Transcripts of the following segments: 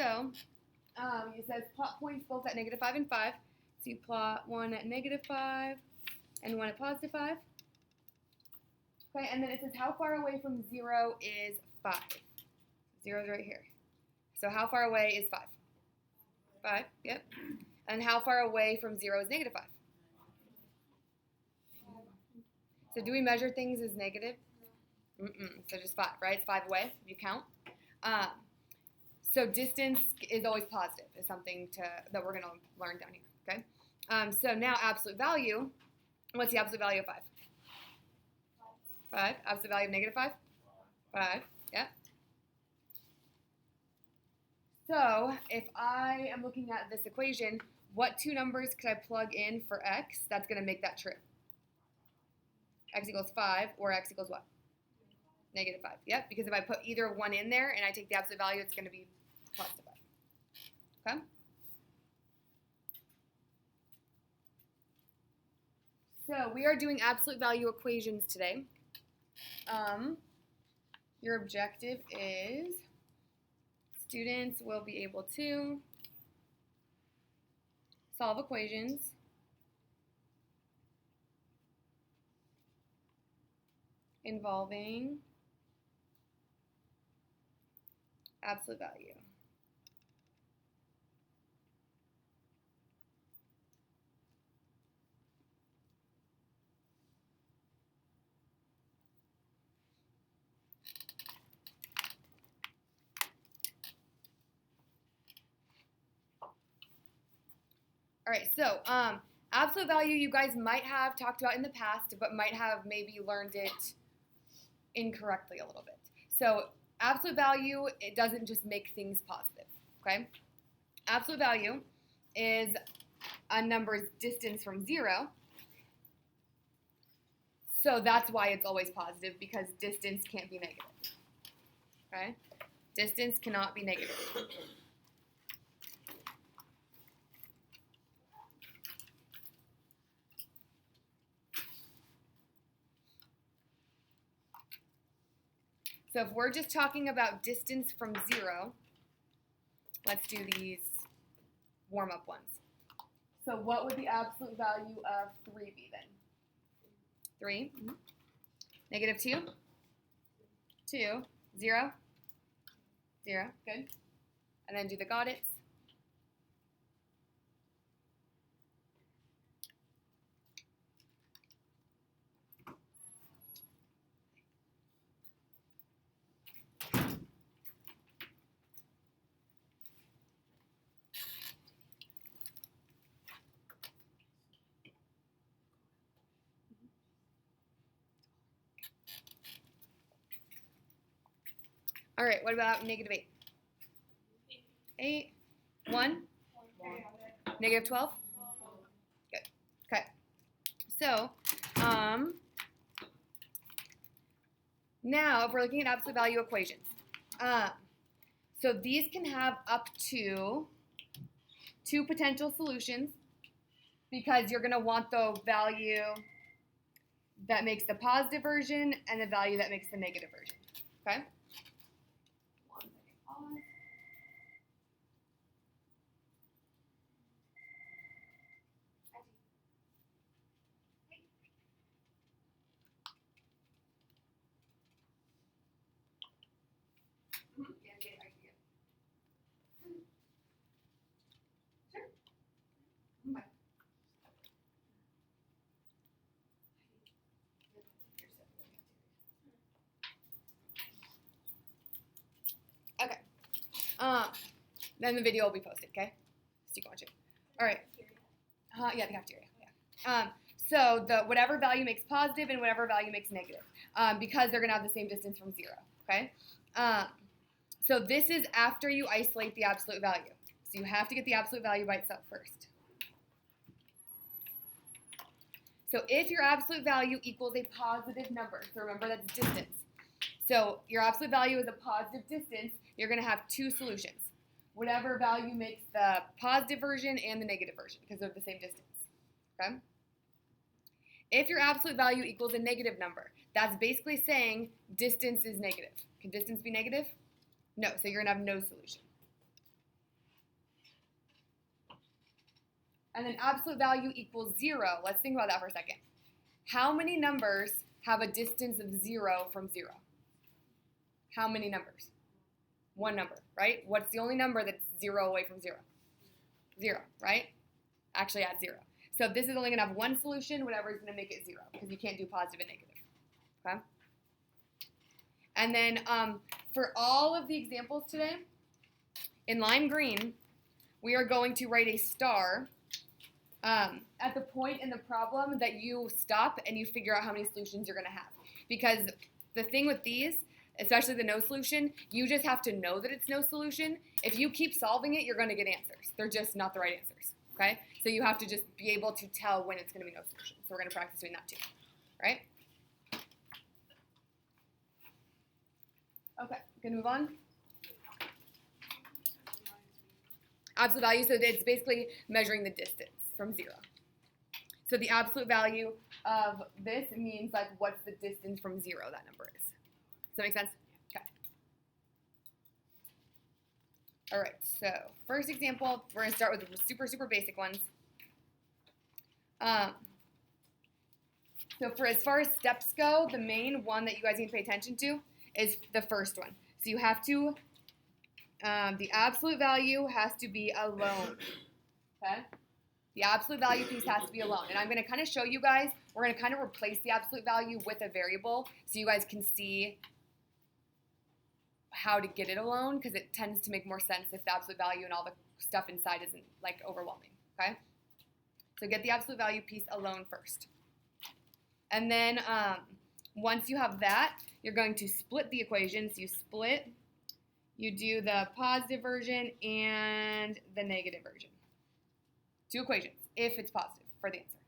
So it says plot points both at -5 and 5. So you plot one at -5 and one at +5. Okay, and then it says how far away from 0 is 5. 0 is right here. So how far away is 5? 5, yep. And how far away from 0 is -5? So do we measure things as negative? So just 5, right? It's 5 away if you count. So distance is always positive, is something that we're going to learn down here, okay? So now absolute value, what's the absolute value of 5? 5. Absolute value of -5? 5, yeah. So if I am looking at this equation, what two numbers could I plug in for x that's going to make that true? X equals 5 or x equals what? -5. Yep, because if I put either one in there and I take the absolute value, it's going to be +5. Okay? So we are doing absolute value equations today. Your objective is students will be able to solve equations involving absolute value. All right, so absolute value you guys might have talked about in the past, but might have maybe learned it incorrectly a little bit. So absolute value, it doesn't just make things positive, okay? Absolute value is a number's distance from 0. So that's why it's always positive, because distance can't be negative, okay? Distance cannot be negative. So if we're just talking about distance from 0, let's do these warm-up ones. So what would the absolute value of 3 be then? 3. -2? 2. 0? 0. Good. And then do the got it's. All right, what about -8? 8. 1? -12? Good. Okay. So, now if we're looking at absolute value equations, so these can have up to 2 potential solutions, because you're going to want the value that makes the positive version and the value that makes the negative version. Okay? Then the video will be posted, okay? So you can watch it. All right. Yeah, the cafeteria. Yeah. So the whatever value makes positive and whatever value makes negative, because they're going to have the same distance from 0, okay? So this is after you isolate the absolute value. So you have to get the absolute value by itself first. So if your absolute value equals a positive number, so remember that's distance. So your absolute value is a positive distance, you're going to have 2 solutions. Whatever value makes the positive version and the negative version, because they're the same distance, okay? If your absolute value equals a negative number, that's basically saying distance is negative. Can distance be negative? No, so you're going to have no solution. and then absolute value equals 0. Let's think about that for a second. How many numbers have a distance of 0 from 0? How many numbers? One number, right? What's the only number that's 0 away from 0? 0, right? Actually at 0. So this is only going to have one solution, whatever is going to make it 0, because you can't do positive and negative. Okay? And then for all of the examples today, in lime green, we are going to write a star at the point in the problem that you stop and you figure out how many solutions you're going to have. Because the thing with these, especially the no solution, you just have to know that it's no solution. If you keep solving it, you're going to get answers. They're just not the right answers, okay? So you have to just be able to tell when it's going to be no solution. So we're going to practice doing that too, right? Okay, going to move on. Absolute value, so it's basically measuring the distance from 0. So the absolute value of this means like what's the distance from 0 that number is. Does that make sense? Okay. All right, so first example, we're going to start with the super basic ones. So for as far as steps go, the main one that you guys need to pay attention to is the first one. So you have to, the absolute value has to be alone, okay? The absolute value piece has to be alone. And I'm going to kind of show you guys, we're going to kind of replace the absolute value with a variable so you guys can see how to get it alone, because it tends to make more sense if the absolute value and all the stuff inside isn't like overwhelming, okay? So get the absolute value piece alone first. And then once you have that, you're going to split the equation. So you split, you do the positive version and the negative version. 2 equations, if it's positive for the answer.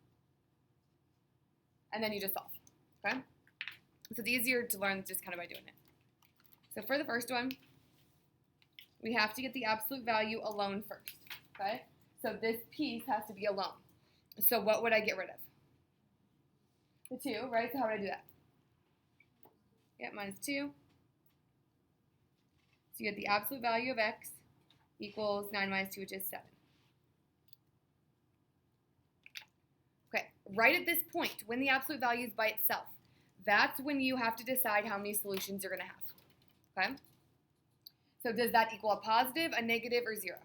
And then you just solve, okay? So it's easier to learn just kind of by doing it. So for the first one, we have to get the absolute value alone first, okay? So this piece has to be alone. So what would I get rid of? The 2, right? So how would I do that? Yeah, minus 2. So you get the absolute value of x equals 9 minus 2, which is 7. Okay, right at this point, when the absolute value is by itself, that's when you have to decide how many solutions you're going to have. Okay? So does that equal a positive, a negative, or 0?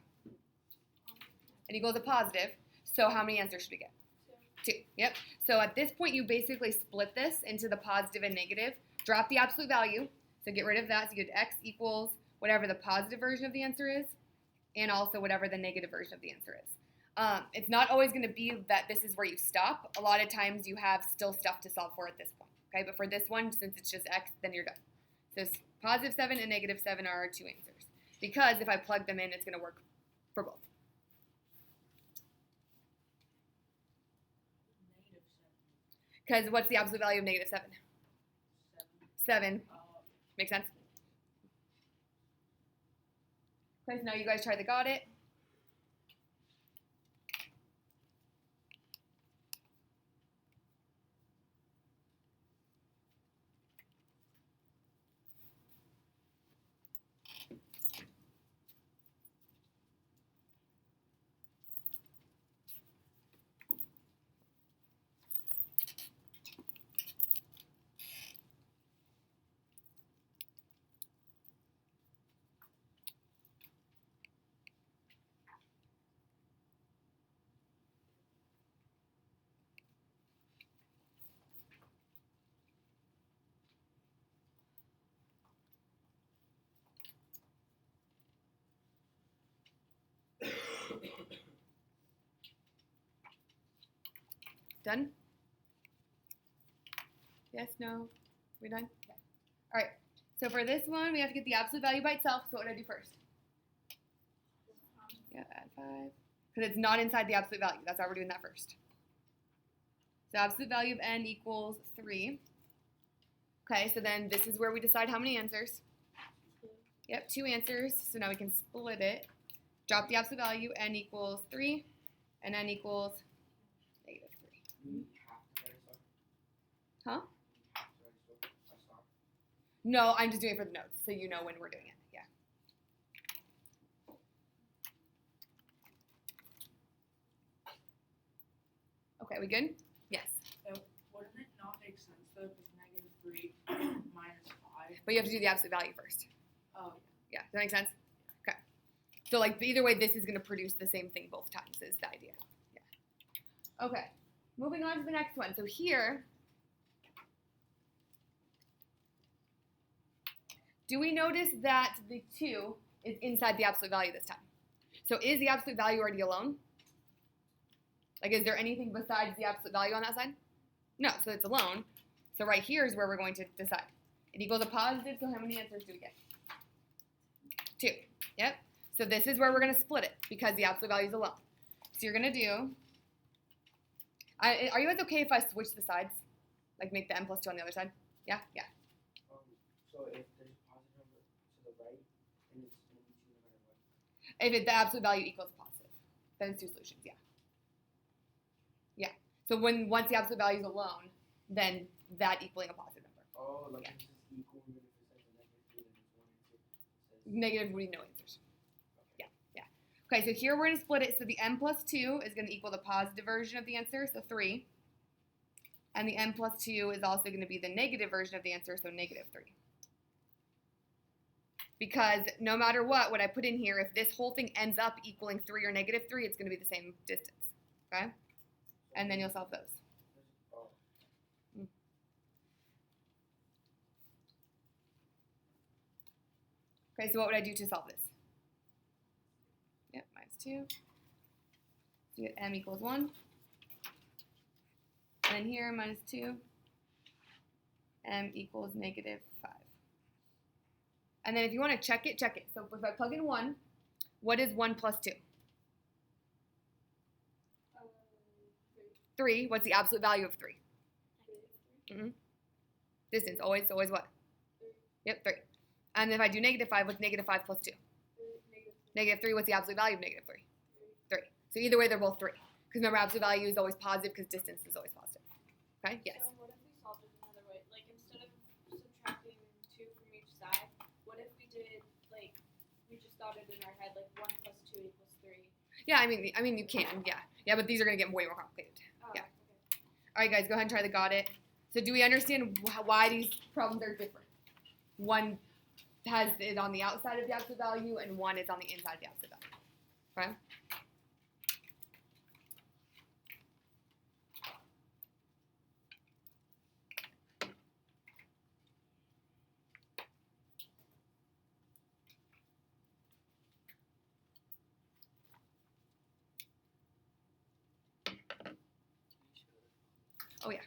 It equals a positive. So how many answers should we get? 2. Yep. So at this point, you basically split this into the positive and negative. Drop the absolute value. So get rid of that. So you get x equals whatever the positive version of the answer is, and also whatever the negative version of the answer is. It's not always going to be that this is where you stop. A lot of times you have still stuff to solve for at this point. Okay, but for this one, since it's just x, then you're done. So positive 7 and negative 7 are our 2 answers. Because if I plug them in, it's going to work for both. Because what's the absolute value of negative 7? 7. Makes sense? Okay, so now you guys try the got it. Done? Yes, no? We done? Okay. All right. So for this one, we have to get the absolute value by itself. So what do I do first? Yeah, add 5. Because it's not inside the absolute value. That's why we're doing that first. So absolute value of n equals 3. Okay, so then this is where we decide how many answers. Yep, 2 answers. So now we can split it. Drop the absolute value, n equals 3, and n equals negative 3. Huh? No, I'm just doing it for the notes, so you know when we're doing it. Yeah. Okay, we good? Yes. So wouldn't it not make sense though, because -3 minus 5? But you have to do the absolute value first. Oh Yeah, does that make sense? Okay. So like either way, this is going to produce the same thing both times is the idea. Yeah. Okay. Moving on to the next one. So here, do we notice that the 2 is inside the absolute value this time? So is the absolute value already alone? Like, is there anything besides the absolute value on that side? No, so it's alone. So right here is where we're going to decide. It equals a positive, so how many answers do we get? 2. Yep. So this is where we're going to split it because the absolute value is alone. So you're going to do, are you guys okay if I switch the sides? Like make the n plus 2 on the other side? Yeah? Yeah. So if there's a positive number to the right, then it's going to be 2 no matter what? If the absolute value equals positive, then it's 2 solutions, yeah. Yeah. So once the absolute value is alone, then that equaling a positive number. Oh, like Yeah. this is equal, even if it says a -3, then it's 1 and 2. It says Negative would be no answers. Yeah, yeah. Okay, so here we're going to split it. So the n plus 2 is going to equal the positive version of the answer, so 3. And the n plus 2 is also going to be the negative version of the answer, so -3. Because no matter what I put in here, if this whole thing ends up equaling 3 or -3, it's going to be the same distance. Okay? And then you'll solve those. oh, Okay, so what would I do to solve this? Yep, -2. So you get m equals 1. And then here, -2. M equals -5. And then if you want to check it, check it. So if I plug in 1, what is 1 plus 2? 3. What's the absolute value of 3? Distance, always what? Yep, 3. And if I do -5, what's -5 plus 2? -3, what's the absolute value of -3? 3. So either way, they're both 3. Because remember, absolute value is always positive because distance is always positive. Okay, yes. So what if we solved it another way? Like instead of subtracting 2 from each side, what if we did like we just thought it in our head like 1 plus 2 equals 3? Yeah, I mean you can, yeah, but these are gonna get way more complicated. Oh, Yeah. Okay. All right, guys, go ahead and try the got it. So do we understand why these problems are different? One has it on the outside of the absolute value, and one is on the inside of the absolute value. Okay. Oh yeah.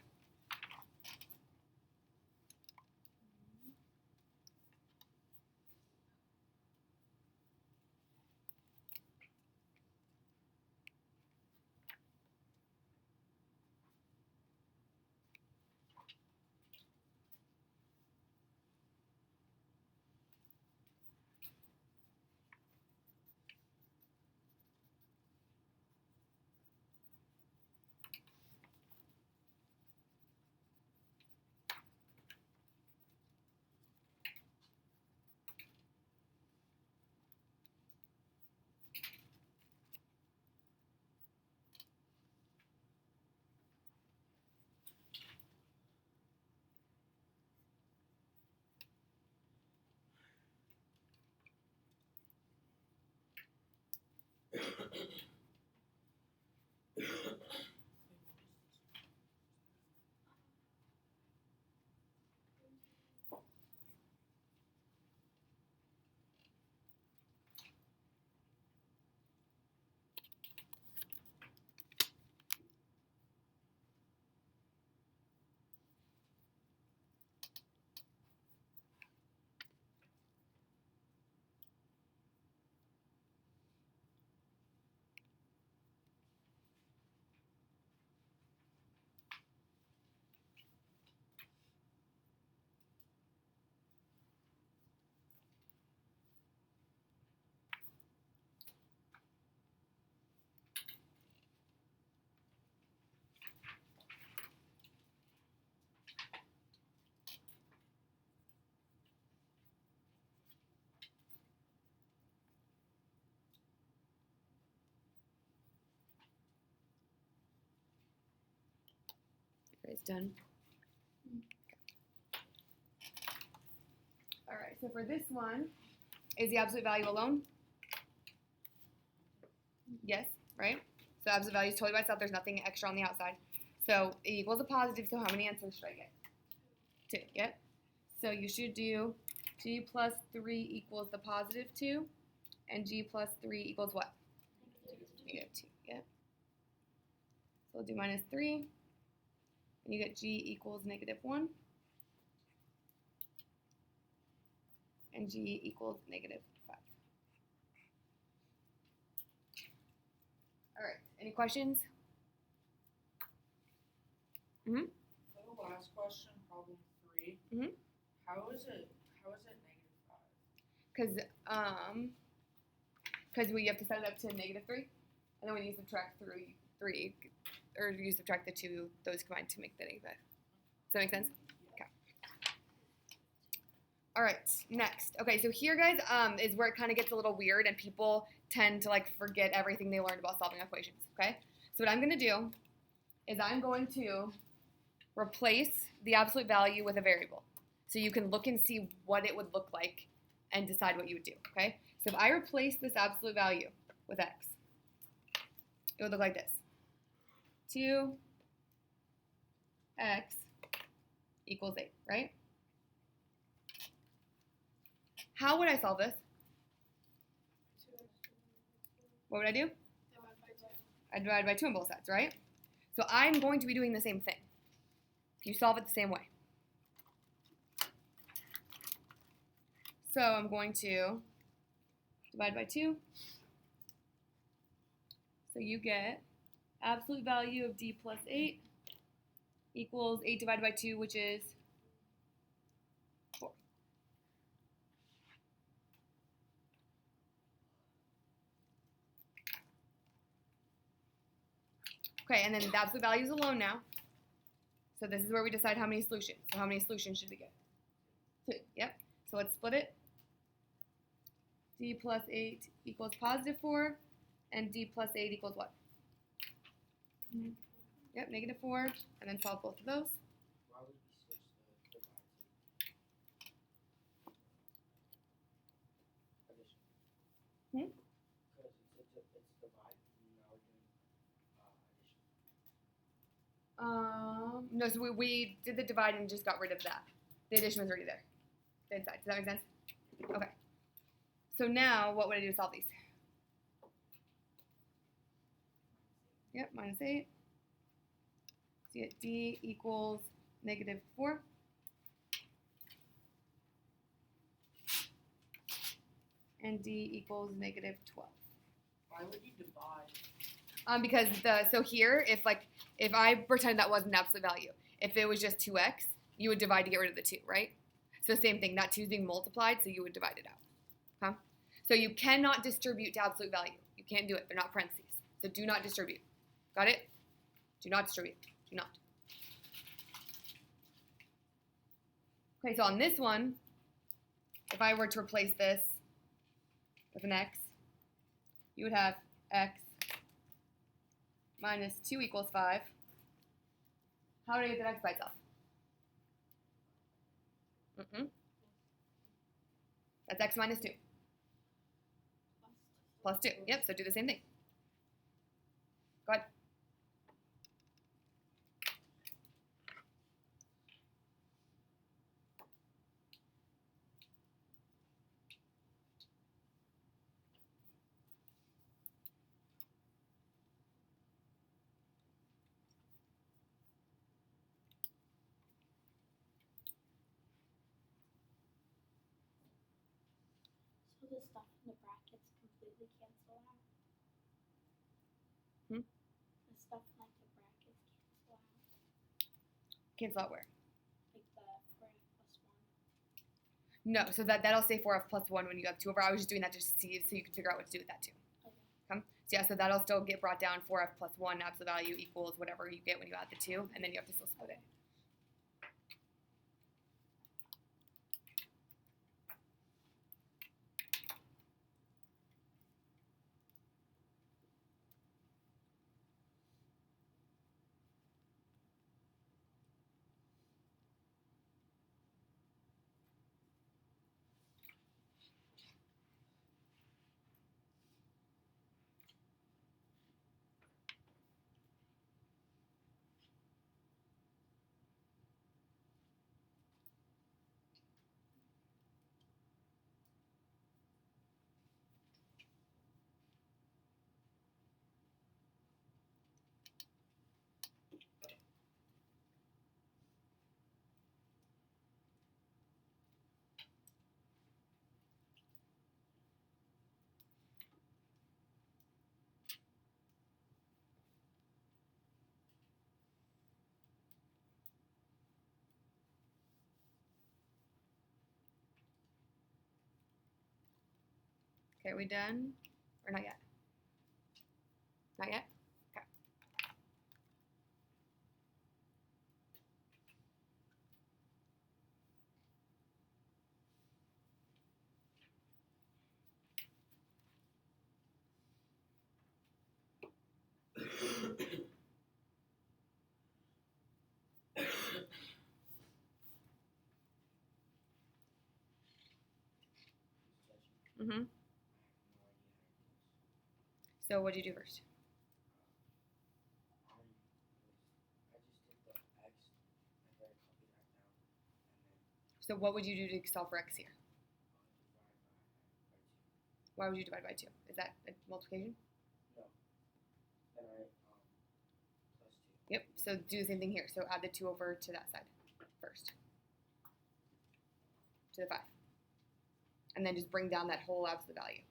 Everybody's done. All right, so for this one, is the absolute value alone? Yes, right? So absolute value is totally by itself. There's nothing extra on the outside. So it equals a positive, so how many answers should I get? 2, yep. So you should do g plus 3 equals the positive 2, and g plus 3 equals what? Negative 2, yep. So we'll do minus 3, and you get g equals negative 1, and g equals negative 5. All right, any questions? For the last question, problem 3. Mhm. How is it negative 5? Because we have to set it up to negative 3, and then when you subtract 3, or you subtract the 2, those combine to make the negative 5. Does that make sense? Okay. All right, next. Okay, so here, guys, is where it kind of gets a little weird, and people tend to like forget everything they learned about solving equations. Okay, so what I'm going to do is I'm going to replace the absolute value with a variable, so you can look and see what it would look like and decide what you would do. Okay, so if I replace this absolute value with x, it would look like this: 2x equals 8, right? How would I solve this? What would I do? I divide by 2 on both sides, right? So I'm going to be doing the same thing. You solve it the same way. So I'm going to divide by 2. So you get absolute value of d plus 8 equals 8 divided by 2, which is 4. Okay, and then the absolute value is alone now. So this is where we decide how many solutions. So how many solutions should we get? 2. Yep. So let's split it. D plus 8 equals positive 4, and d plus 8 equals what? Yep, negative 4, and then solve both of those. Why would we switch the divide to addition? Because it's divide, and now we're doing addition. No, so we did the divide and just got rid of that. The addition was already there. The inside. Does that make sense? Okay. So now, what would I do to solve these? Yep, minus 8. So you get d equals negative 4. And d equals negative 12. Why would you divide? Because so here, if I pretend that wasn't an absolute value, if it was just 2x, you would divide to get rid of the 2, right? So same thing, that 2 is being multiplied, so you would divide it out. Huh? So you cannot distribute to absolute value. You can't do it. They're not parentheses. So do not distribute. Got it? Do not distribute. Do not. Okay, so on this one, if I were to replace this with an x, you would have x minus 2 equals 5. How do I get that x by itself? That's x minus 2. Plus 2. Yep, so do the same thing. Go ahead. So the stuff in the brackets completely cancel out? Hmm? The stuff in like the brackets cancel out? Cancel out where? Like the 4f plus 1? No, so that'll say 4f plus 1 when you have 2 over. I was just doing that just to see so you can figure out what to do with that too. Okay. So yeah, so that'll still get brought down. 4f plus 1 absolute value equals whatever you get when you add the 2, and then you have to still split it. Okay, are we done? Or not yet? Not yet? Okay. Mm-hmm. So what did you do first? I just did the X, and then copy that down, and then So what would you do to solve for x here? divide by 2. Why would you divide by 2? Is that a multiplication? No. Then I plus 2. Yep. So do the same thing here. So add the 2 over to that side first. To the 5. And then just bring down that whole absolute value.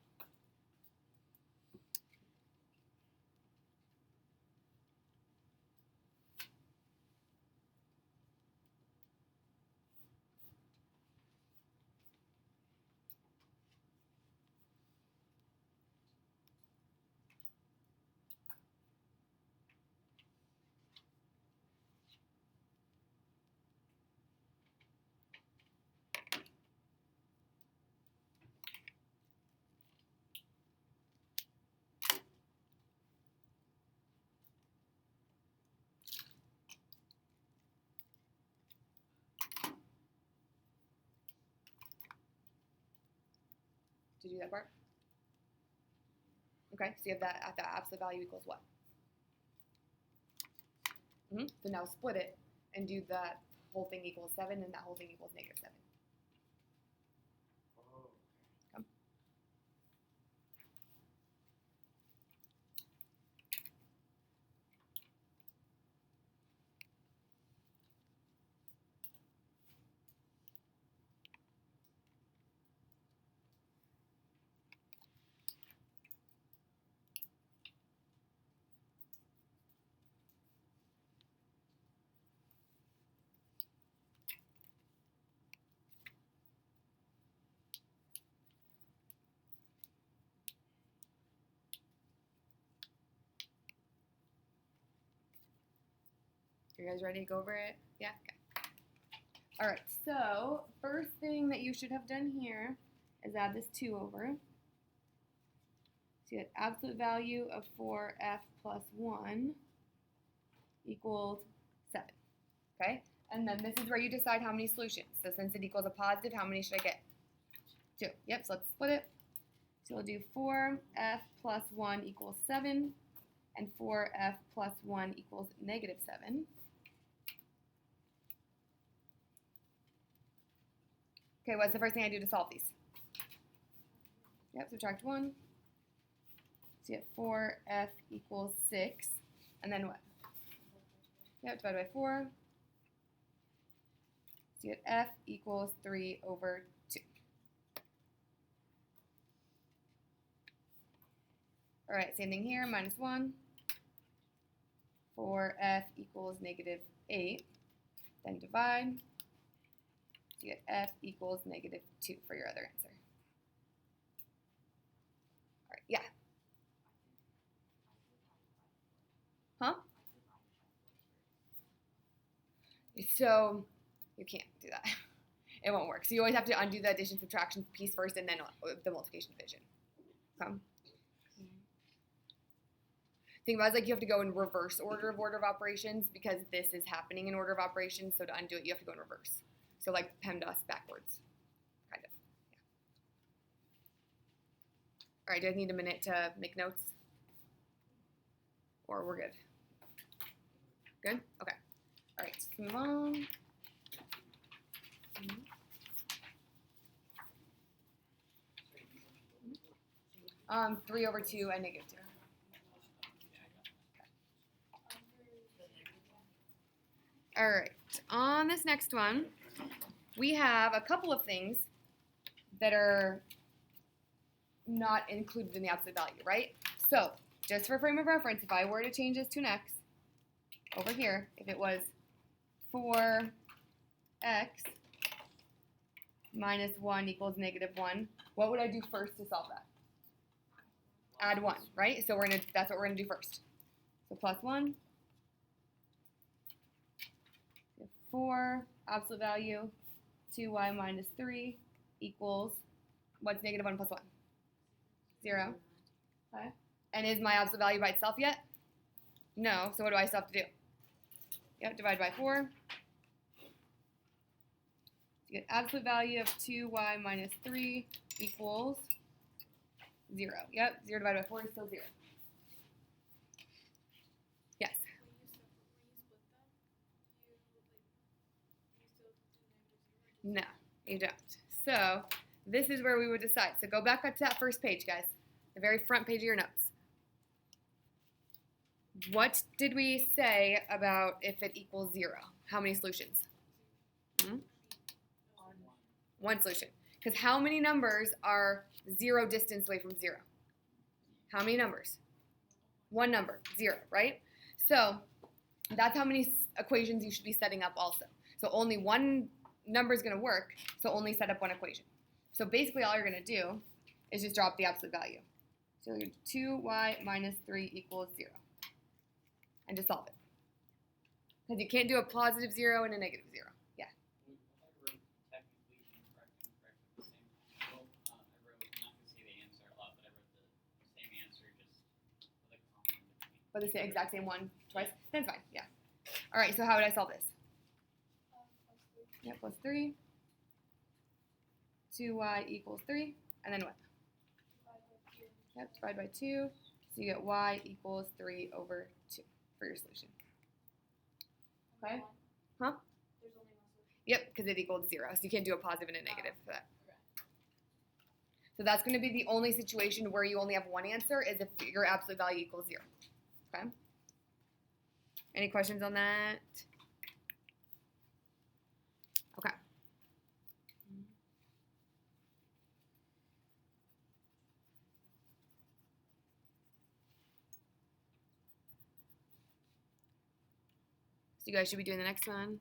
Did you do that part? Okay, so you have that at the absolute value equals what? So now split it and do that whole thing equals 7 and that whole thing equals negative 7. Oh, Come. You guys ready to go over it? Yeah? Okay. All right, so first thing that you should have done here is add this 2 over. So you had absolute value of 4f plus 1 equals 7. Okay? And then this is where you decide how many solutions. So since it equals a positive, how many should I get? 2. Yep, so let's split it. So we'll do 4f plus 1 equals 7, and 4f plus 1 equals negative 7. Okay, what's the first thing I do to solve these? Yep, subtract 1. So you get 4f equals 6. And then what? Yep, divide by 4. So you get f equals 3 over 2. All right, same thing here, minus 1. 4f equals negative 8. Then divide. So you get f equals negative 2 for your other answer. All right, yeah. Huh? So you can't do that. It won't work. So you always have to undo the addition subtraction piece first and then the multiplication division. Okay? Think about it like you have to go in reverse order of operations because this is happening in order of operations. So to undo it, you have to go in reverse. So like PEMDAS backwards, kind of. Yeah. All right, do I need a minute to make notes? Or we're good? Good? Okay. All right, let's move on. 3 over 2 and negative 2. All right, on this next one, we have a couple of things that are not included in the absolute value, right? So, just for frame of reference, if I were to change this to an x, over here, if it was 4x minus 1 equals negative 1, what would I do first to solve that? add 1, right? So that's what we're gonna do first. So plus 1. 4, absolute value, 2y minus 3 equals, what's negative 1 plus 1? 0. Okay. And is my absolute value by itself yet? No. So what do I still have to do? Yep, divide by 4. You get absolute value of 2y minus 3 equals 0. Yep, 0 divided by 4 is still 0. Yes? No, you don't. So this is where we would decide. So go back up to that first page, guys. The very front page of your notes. What did we say about if it equals 0? How many solutions? One solution. Because how many numbers are 0 distance away from 0? How many numbers? One number, 0, right? So that's how many equations you should be setting up also. So only one number is going to work, so only set up one equation. So basically all you're going to do is just drop the absolute value. So you're 2y minus 3 equals 0. And just solve it. Because you can't do a positive 0 and a negative 0. Yeah. But the exact same one twice? That's fine, yeah. All right, so how would I solve this? Yeah, plus 3. 2y equals 3. And then what? Yep, divide by 2. So you get y equals 3 over 2 for your solution. Okay? Huh? Yep, because it equals 0. So you can't do a positive and a negative for that. So that's going to be the only situation where you only have one answer is if your absolute value equals 0. Okay? Any questions on that? Okay. So you guys should be doing the next one.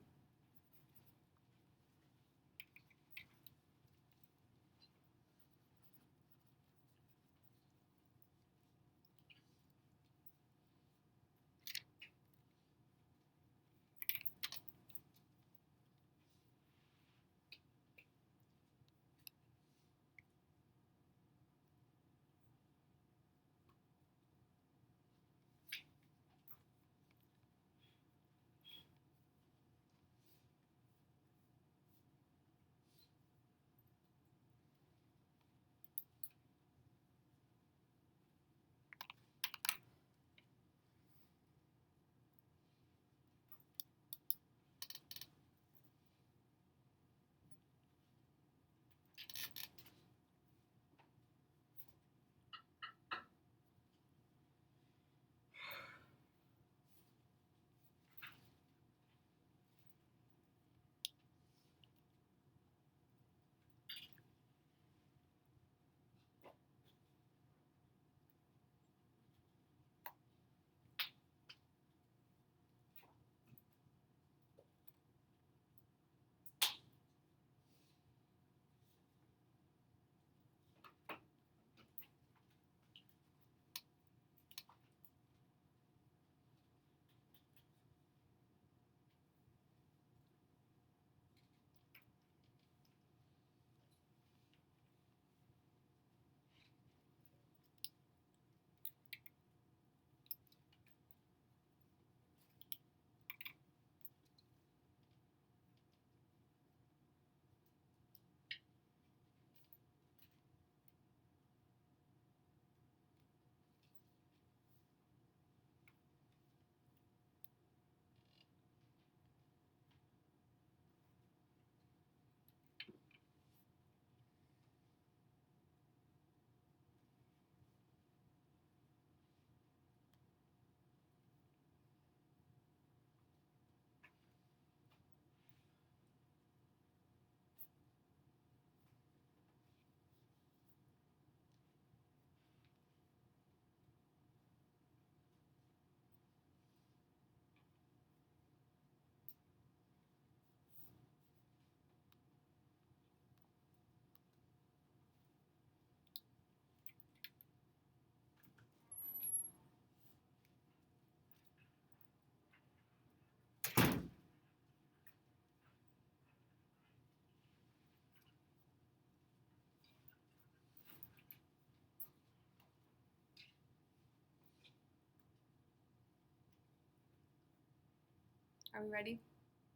Are we ready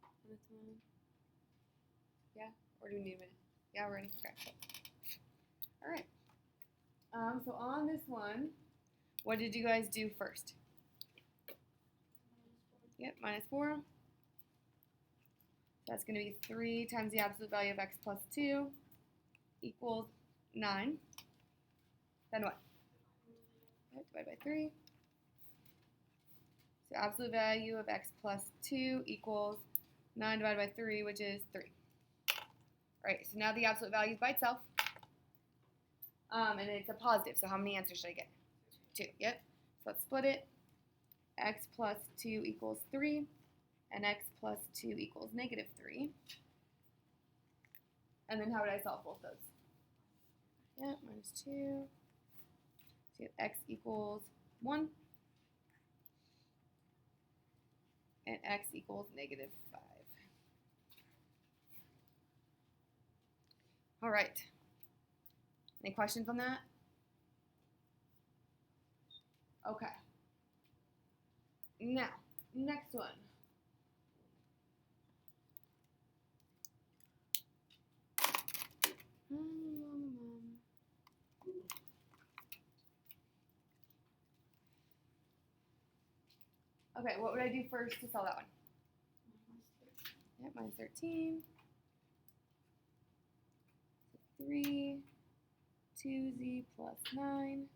on this one? Yeah? Or do we need a minute? Yeah, we're ready. Okay. Cool. All right. So on this one, what did you guys do first? Yep, -4. That's going to be 3 times the absolute value of x plus 2 equals 9. Then what? Right, divide by 3. So absolute value of x plus 2 equals 9 divided by 3, which is 3. All right, so now the absolute value is by itself. And it's a positive, so how many answers should I get? 2, yep. So let's split it. X plus 2 equals 3, and x plus 2 equals -3. And then how would I solve both those? Yeah, -2. So you have x equals 1, and x equals -5. All right. Any questions on that? Okay. Now, next one. Okay, what would I do first to solve that one? Yep, -13. 3, 2z plus 9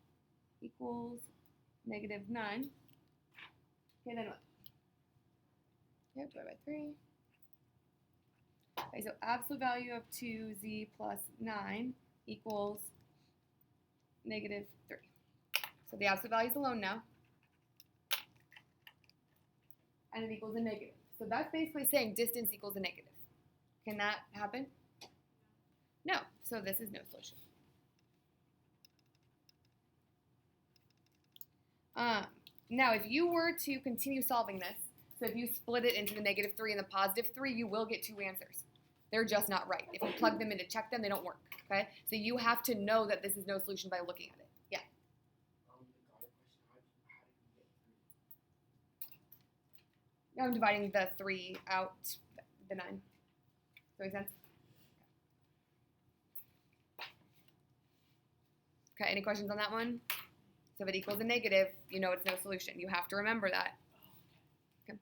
equals -9. Okay, then what? Yep, divide by 3. Okay, so absolute value of 2z plus 9 equals -3. So the absolute value is alone now. And it equals a negative. So that's basically saying distance equals a negative. Can that happen? No. So this is no solution. Now, if you were to continue solving this, so if you split it into the -3 and the +3, you will get 2 answers. They're just not right. If you plug them in to check them, they don't work. Okay? So you have to know that this is no solution by looking at it. Yeah. The God question, how did you get 3? Now I'm dividing the 3 out the 9. Does that make sense? Okay, any questions on that one? So if it equals a negative, you know it's no solution. You have to remember that. Okay.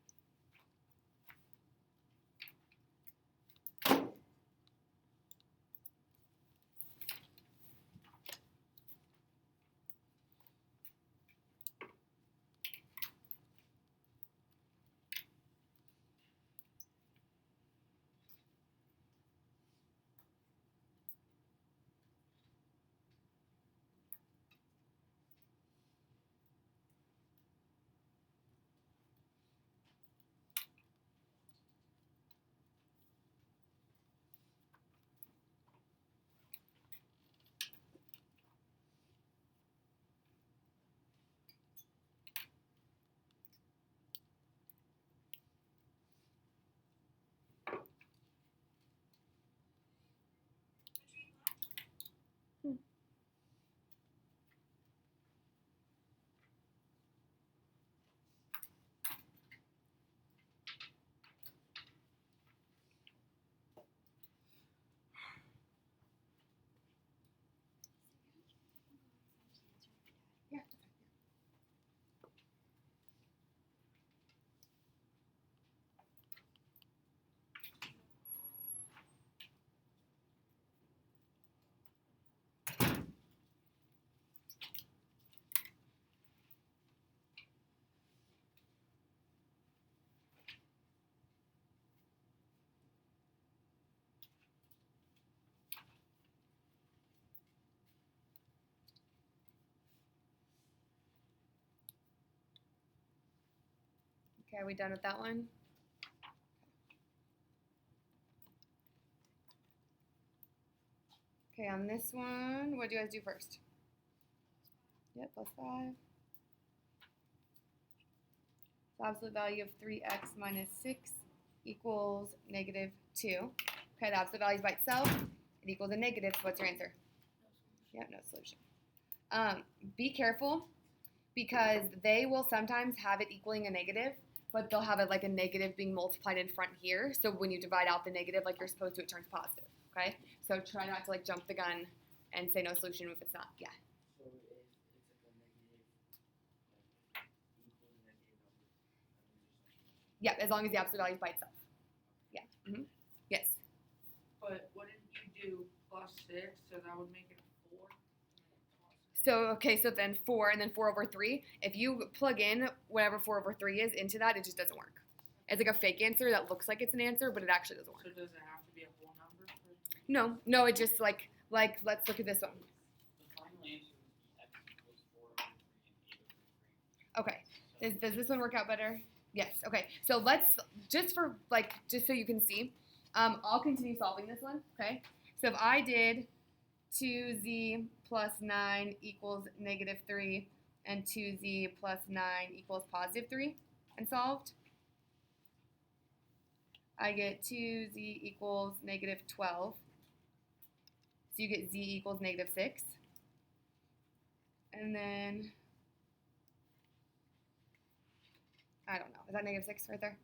Yeah. Okay, are we done with that one? Okay, on this one, what do you guys do first? Yep, +5. So absolute value of 3x minus 6 equals -2. Okay, the absolute value is by itself. It equals a negative, so what's your answer? Yeah, no solution. Be careful, because they will sometimes have it equaling a negative, but they'll have it like a negative being multiplied in front here. So when you divide out the negative like you're supposed to, it turns positive. Okay? So try not to like jump the gun and say no solution if it's not. Yeah. So if it's like a negative, like equal to negative number, that means there's no solution. Yeah, as long as the absolute value is by itself. Yeah. Yes. But wouldn't you do plus 6, so that would make it a 4? So, okay, so then 4 and then 4 over 3. If you plug in whatever 4 over 3 is into that, it just doesn't work. It's like a fake answer that looks like it's an answer, but it actually doesn't work. So does it have to be a whole number? No, it just like let's look at this one. The final answer would be x equals 4 over 3 and 8 over 3. Okay, does this one work out better? Yes, okay. So let's, just so you can see, I'll continue solving this one, okay? So if I did 2z plus 9 equals negative 3 and 2z plus 9 equals positive 3 and solved, I get 2z equals negative 12. So you get z equals negative 6. And then, I don't know, is that negative 6 right there?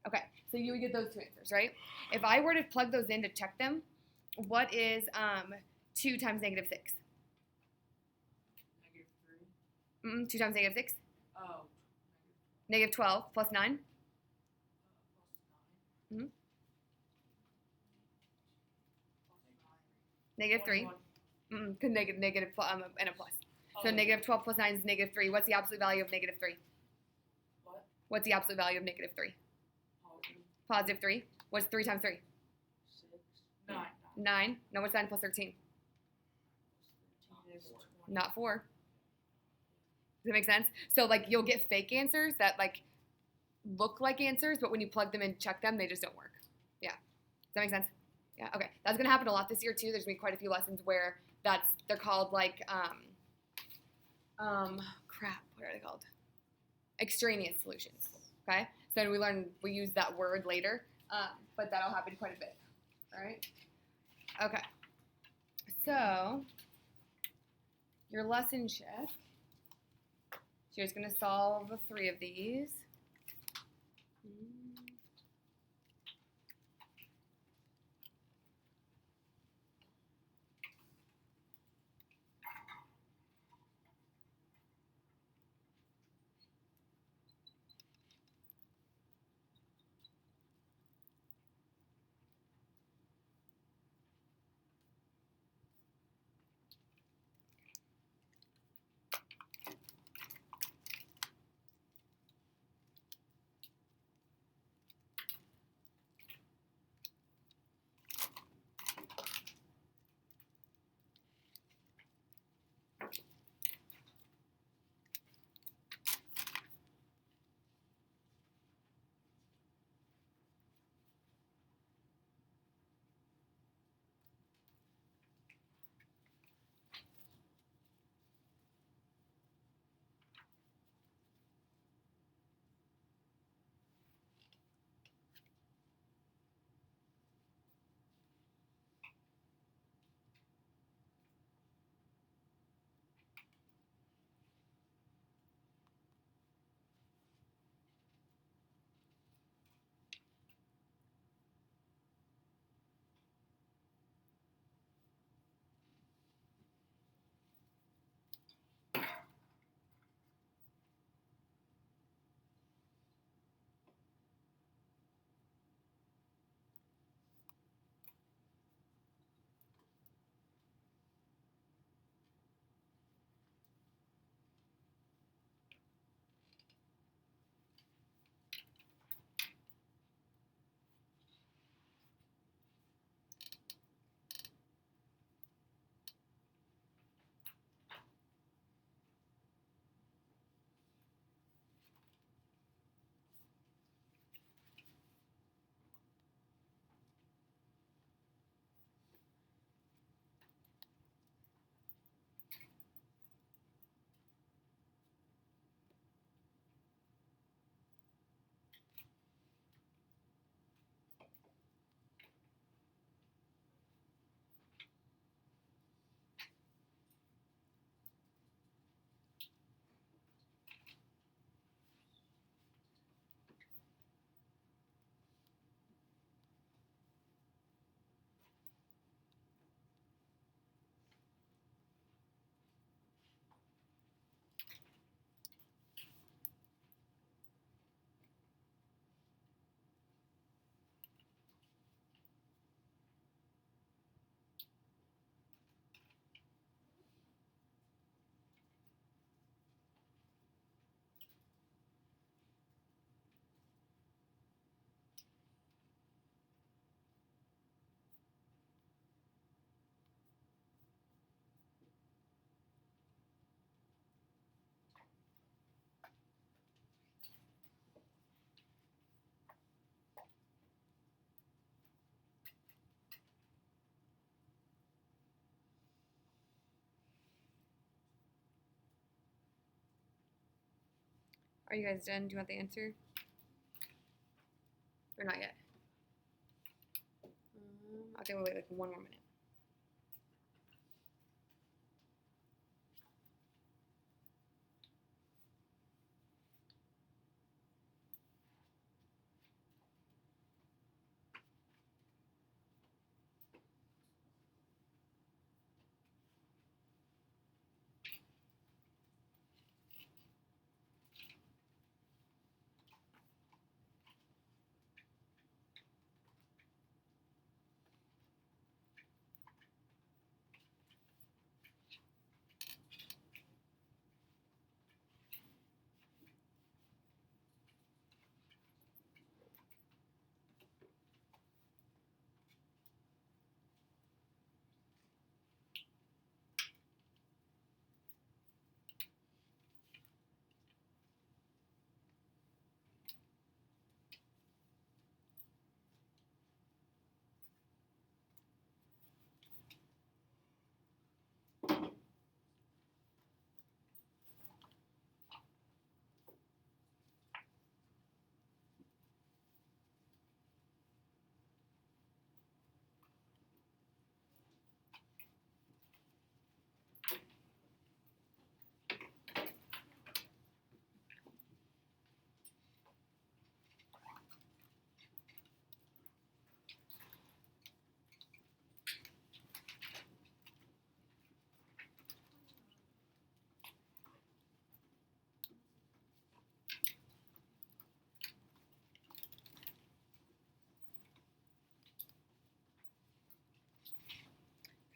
Okay, so you would get those two answers, right? If I were to plug those in to check them, what is 2 times negative 6? Negative 3? 2 times negative 6? Oh. Negative 12 plus 9? Plus 9. Negative 3? 21. Because negative and a plus. So Oh, negative 12 plus 9 is negative 3. What's the absolute value of negative 3? What? What's the absolute value of negative 3? Positive. Positive 3. What's 3 times 3? 6. 9. 9. No, what's 9 plus 13? 13 is 20. Not 4. Does that make sense? So, like, you'll get fake answers that, like, look like answers, but when you plug them in, check them, they just don't work. Yeah. Does that make sense? Yeah, okay. That's going to happen a lot this year, too. There's going to be quite a few lessons where they're called, like, crap, what are they called? Extraneous solutions, okay? So we use that word later, but that'll happen quite a bit, all right? Okay. So, your lesson shift. So you're just going to solve 3 of these. Are you guys done? Do you want the answer? Or not yet? Okay, we'll wait like one more minute.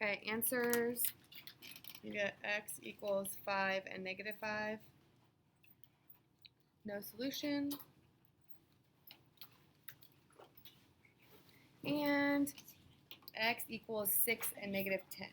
Okay, answers. You get x equals 5 and negative 5. No solution. And x equals 6 and negative 10.